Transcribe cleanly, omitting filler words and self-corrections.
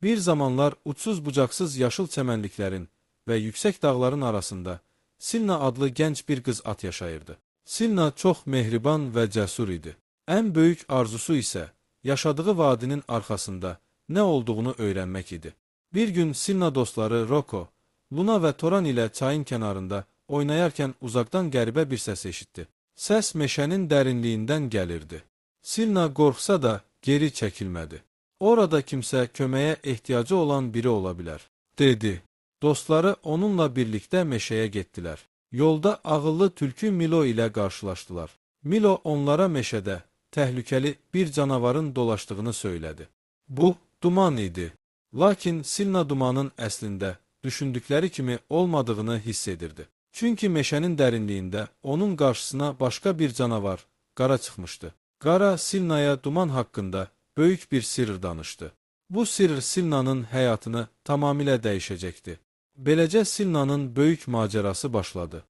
Bir zamanlar uçsuz bucaksız yaşıl çəmənliklərin və yüksək dağların arasında Silna adlı gənc bir qız at yaşayırdı. Silna çox mehriban və cəsur idi. Ən böyük arzusu isə yaşadığı vadinin arxasında nə olduğunu öyrənmək idi. Bir gün Silna dostları Roko, Luna və Toran ilə çayın kənarında oynayarkən uzaqdan qəribə bir səs eşitdi. Səs meşənin dərinliyindən gəlirdi. Silna qorxsa da geri çəkilmədi. Orada kimsə köməyə ehtiyacı olan biri ola bilər, dedi. Dostları onunla birlikdə meşəyə getdilər. Yolda ağıllı tülkü Milo ilə qarşılaşdılar. Milo onlara meşədə təhlükəli bir canavarın dolaşdığını söylədi. Bu, duman idi. Lakin Silna dumanın əslində düşündükləri kimi olmadığını hiss edirdi. Çünki meşənin dərinliyində onun qarşısına başqa bir canavar, Qara çıxmışdı. Qara Silnaya duman haqqında böyük bir sirr danışdı. Bu sirr Silnanın həyatını tamamilə dəyişəcəkdi. Beləcə Silnanın böyük macərası başladı.